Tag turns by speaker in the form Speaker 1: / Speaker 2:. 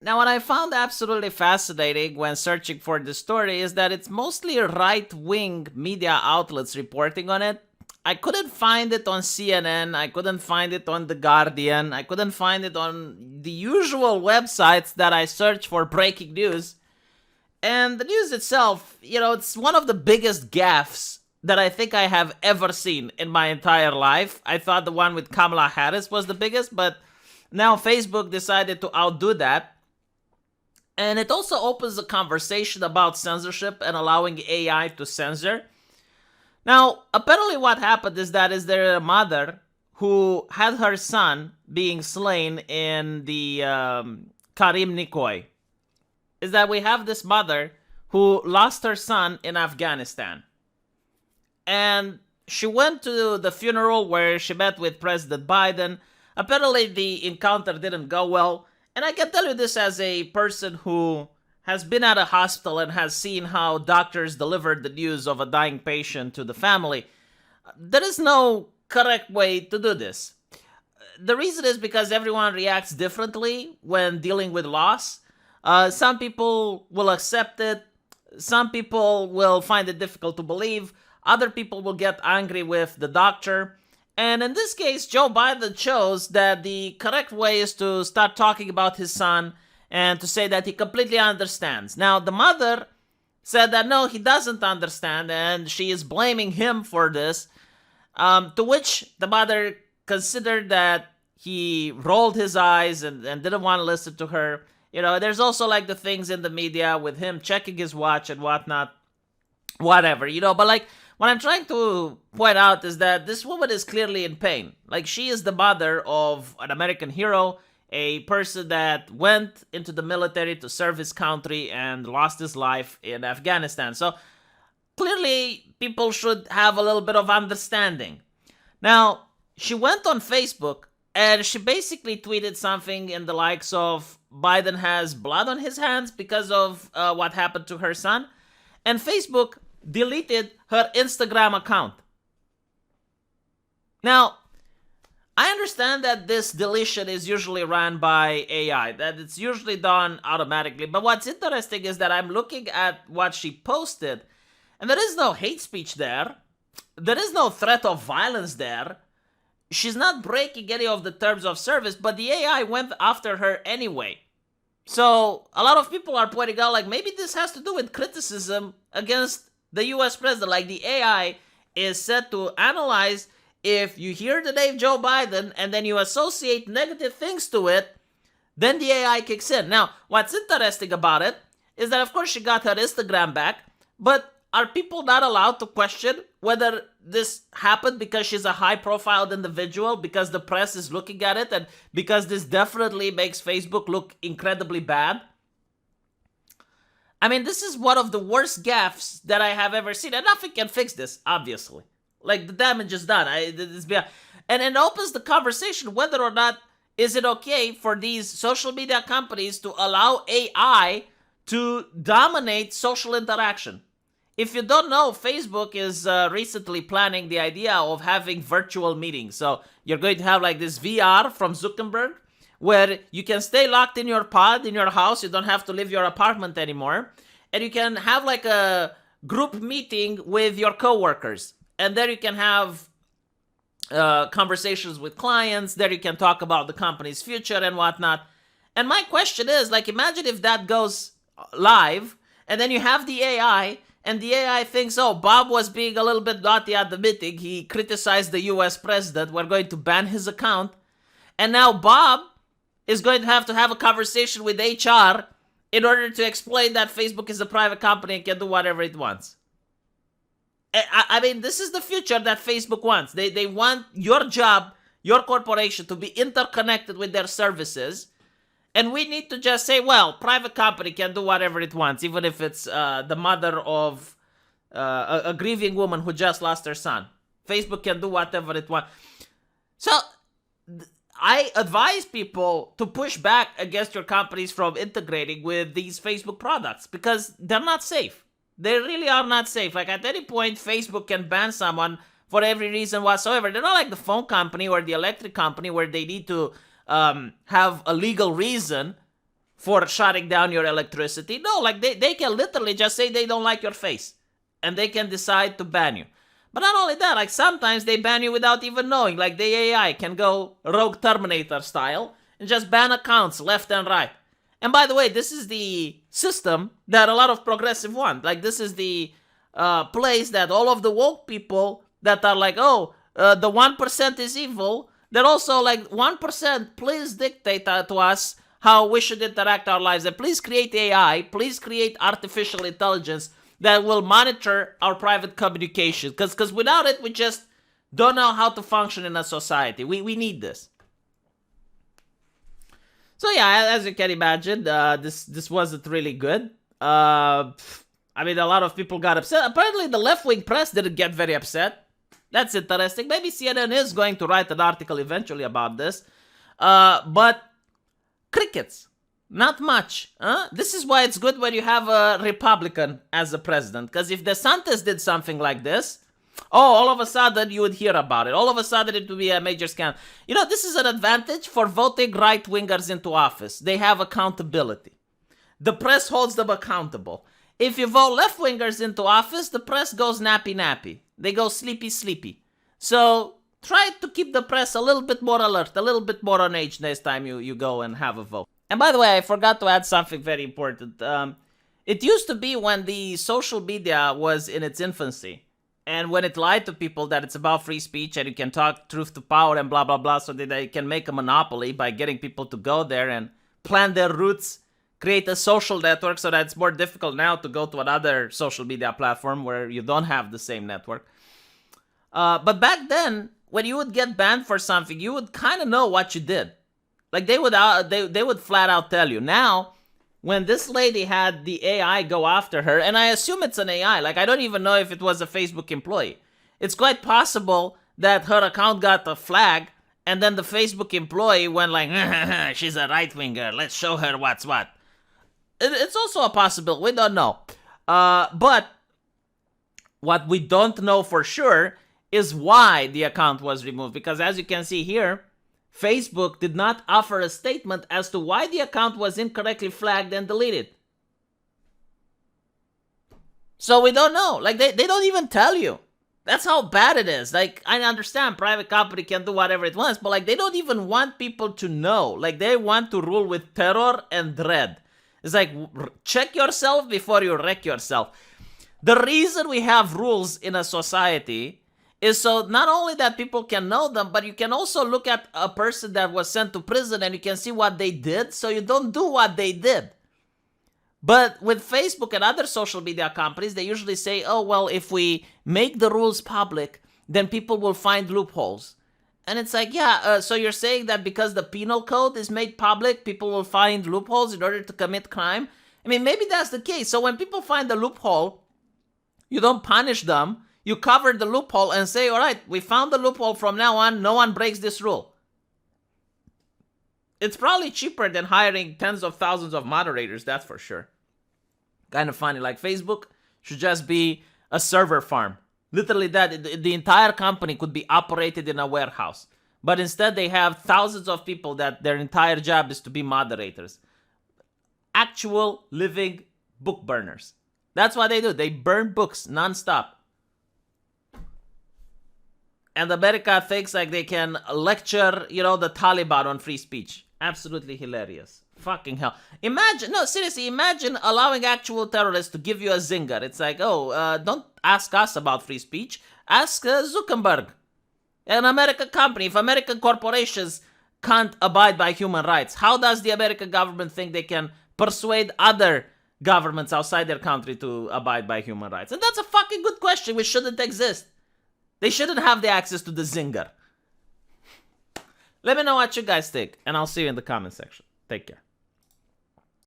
Speaker 1: Now, what I found absolutely fascinating when searching for this story is that it's mostly right wing media outlets reporting on it. I couldn't find it on CNN, I couldn't find it on The Guardian, I couldn't find it on the usual websites that I search for breaking news. And the news itself, it's one of the biggest gaffes that I think I have ever seen in my entire life. I thought the one with Kamala Harris was the biggest, but now Facebook decided to outdo that. And it also opens a conversation about censorship and allowing AI to censor. Now, apparently, what happened is there a mother who had her son being slain in the Karim Nikoi. Is that we have this mother who lost her son in Afghanistan. And she went to the funeral where she met with President Biden. Apparently, the encounter didn't go well. And I can tell you this as a person who has been at a hospital and has seen how doctors delivered the news of a dying patient to the family. There is no correct way to do this. The reason is because everyone reacts differently when dealing with loss. Some people will accept it. Some people will find it difficult to believe. Other people will get angry with the doctor. And in this case, Joe Biden chose that the correct way is to start talking about his son and to say that he completely understands. Now, the mother said that no, he doesn't understand, and she is blaming him for this. To which the mother considered that he rolled his eyes and didn't want to listen to her. There's also like the things in the media with him checking his watch and whatnot. Whatever, but like, what I'm trying to point out is that this woman is clearly in pain. Like, she is the mother of an American hero, a person that went into the military to serve his country and lost his life in Afghanistan. So, clearly, people should have a little bit of understanding. Now, she went on Facebook and she basically tweeted something in the likes of Biden has blood on his hands because of what happened to her son. And Facebook deleted her Instagram account. Now, I understand that this deletion is usually run by AI, that it's usually done automatically. But what's interesting is that I'm looking at what she posted, and there is no hate speech there. There is no threat of violence there. She's not breaking any of the terms of service, but the AI went after her anyway. So, a lot of people are pointing out, like, maybe this has to do with criticism against the US president. Like, the AI is set to analyze if you hear the name Joe Biden and then you associate negative things to it, then the AI kicks in. Now, what's interesting about it is that, of course, she got her Instagram back, but are people not allowed to question whether this happened because she's a high-profile individual, because the press is looking at it, and because this definitely makes Facebook look incredibly bad? I mean, this is one of the worst gaffes that I have ever seen, and nothing can fix this, obviously. Like, the damage is done. And it opens the conversation whether or not is it okay for these social media companies to allow AI to dominate social interaction. If you don't know, Facebook is recently planning the idea of having virtual meetings. So you're going to have like this VR from Zuckerberg, where you can stay locked in your pod, in your house. You don't have to leave your apartment anymore. And you can have like a group meeting with your coworkers. And there you can have conversations with clients. There you can talk about the company's future and whatnot. And my question is, like, imagine if that goes live, and then you have the AI, and the AI thinks, oh, Bob was being a little bit naughty at the meeting. He criticized the US president. We're going to ban his account. And now Bob is going to have a conversation with HR in order to explain that Facebook is a private company and can do whatever it wants. I mean, this is the future that Facebook wants. They want your job, your corporation to be interconnected with their services. And we need to just say, well, private company can do whatever it wants, even if it's the mother of a grieving woman who just lost her son. Facebook can do whatever it wants. So I advise people to push back against your companies from integrating with these Facebook products because they're not safe. They really are not safe. Like, at any point, Facebook can ban someone for every reason whatsoever. They're not like the phone company or the electric company where they need to have a legal reason for shutting down your electricity. No, like they can literally just say they don't like your face. And they can decide to ban you. But not only that, like sometimes they ban you without even knowing. Like the AI can go Rogue Terminator style and just ban accounts left and right. And by the way, this is the system that a lot of progressive want. Like this is the place that all of the woke people that are like, oh, the 1% is evil. They're also like, 1%, please dictate to us how we should interact our lives. And please create AI, please create artificial intelligence that will monitor our private communication. Because without it, we just don't know how to function in a society. We need this. So yeah, as you can imagine, this wasn't really good. I mean, a lot of people got upset. Apparently, the left-wing press didn't get very upset. That's interesting. Maybe CNN is going to write an article eventually about this. But crickets. Not much. This is why it's good when you have a Republican as a president. Because if DeSantis did something like this, all of a sudden you would hear about it. All of a sudden it would be a major scandal. You know, this is an advantage for voting right-wingers into office. They have accountability. The press holds them accountable. If you vote left-wingers into office, the press goes nappy-nappy. They go sleepy-sleepy. So try to keep the press a little bit more alert, a little bit more on edge next time you go and have a vote. And by the way, I forgot to add something very important. It used to be when the social media was in its infancy, and when it lied to people that it's about free speech and you can talk truth to power and blah, blah, blah, so that they can make a monopoly by getting people to go there and plant their roots, create a social network so that it's more difficult now to go to another social media platform where you don't have the same network. But back then, when you would get banned for something, you would kind of know what you did. Like they would flat out tell you. Now, when this lady had the AI go after her, and I assume it's an AI, like I don't even know if it was a Facebook employee. It's quite possible that her account got a flag, and then the Facebook employee went like, she's a right-winger, let's show her what's what. It's also a possibility, we don't know. But what we don't know for sure is why the account was removed, because as you can see here, Facebook did not offer a statement as to why the account was incorrectly flagged and deleted. So we don't know. Like, they don't even tell you. That's how bad it is. Like, I understand private company can do whatever it wants, but like, they don't even want people to know. Like, they want to rule with terror and dread. It's like, check yourself before you wreck yourself. The reason we have rules in a society is so not only that people can know them, but you can also look at a person that was sent to prison and you can see what they did, so you don't do what they did. But with Facebook and other social media companies, they usually say, oh, well, if we make the rules public, then people will find loopholes. And it's like, yeah, so you're saying that because the penal code is made public, people will find loopholes in order to commit crime? I mean, maybe that's the case. So when people find a loophole, you don't punish them. You cover the loophole and say, all right, we found the loophole, from now on, no one breaks this rule. It's probably cheaper than hiring tens of thousands of moderators, that's for sure. Kind of funny, like Facebook should just be a server farm. Literally that, the entire company could be operated in a warehouse. But instead they have thousands of people that their entire job is to be moderators. Actual living book burners. That's what they do. They burn books nonstop. And America thinks like they can lecture, the Taliban on free speech. Absolutely hilarious. Fucking hell. Imagine, no, seriously, imagine allowing actual terrorists to give you a zinger. It's like, don't ask us about free speech. Ask Zuckerberg, an American company. If American corporations can't abide by human rights, how does the American government think they can persuade other governments outside their country to abide by human rights? And that's a fucking good question which shouldn't exist. They shouldn't have the access to the zinger. Let me know what you guys think, and I'll see you in the comment section. Take care.